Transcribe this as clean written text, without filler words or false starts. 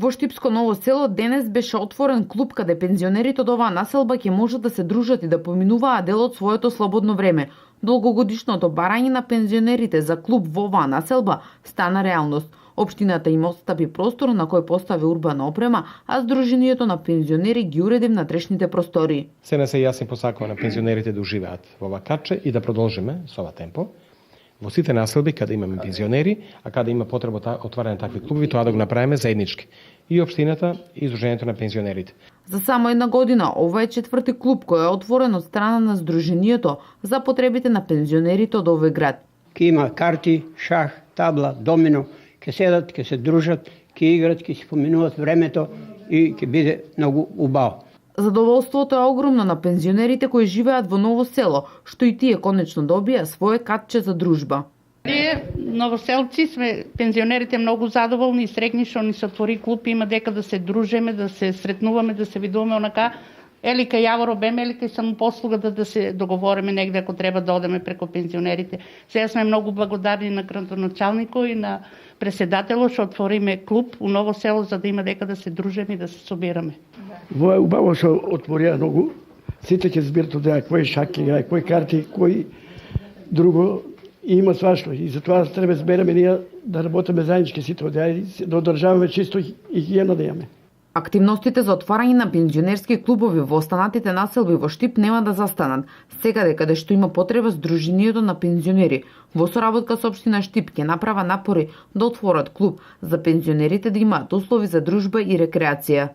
Во Штипско Ново село денес беше отворен клуб каде пензионерите од оваа населба ќе можат да се дружат и да поминуваат дел од своето слободно време. Долгогодишното барање на пензионерите за клуб во оваа населба стана реалност. Општината им остави простор на кој постави урбана опрема, а Сдруженијето на пензионери ги уреди внатрешните простори. СНС и јас им посакувам на пензионерите да уживаат во ова каче и да продолжиме со ова темпо. Во сите населби каде имаме пензионери, а каде има потреба отварање на такви клубови, тоа да го направиме заеднички. И општината и Сдруженијето на пензионерите. За само една година ова е четврти клуб кој е отворен од страна на Сдруженијето за потребите на пензионерите од овој град. Ке има карти, шах, табла, домино, ке седат, ке се дружат, ке играт, ке си поминуваат времето и ке биде многу убаво. Задоволството е огромно на пензионерите кои живеат во Ново село, што и тие конечно добија свое катче за дружба. Ние, новоселци, сме пензионерите многу задоволни и срекни што ни се отвори клуб, има дека да се дружиме, да се сретнуваме, да се видуваме онака. Или кај Јаворо беме, или кај самопослуга да се договориме негде ако треба да одеме преку пензионерите. Сега сме многу благодарни на градоначалникот и на преседателот што отвориме клуб у Ново село за да има дека да се дружиме и да се собираме. Во е убаво што отворија многу. Сите ќе збират од кој шак играе, кој карти, кој друго. И има свашто. И затоа треба збереме ние да работиме заеднички сите од и да одржаваме чисто и хијена да имаме. Активностите за отварање на пензионерски клубови во останатите населби во Штип нема да застанат. Секаде каде што има потреба Сдруженијето на пензионери во соработка со општина Штип ќе направа напори да отворат клуб за пензионерите да имаат услови за дружба и рекреација.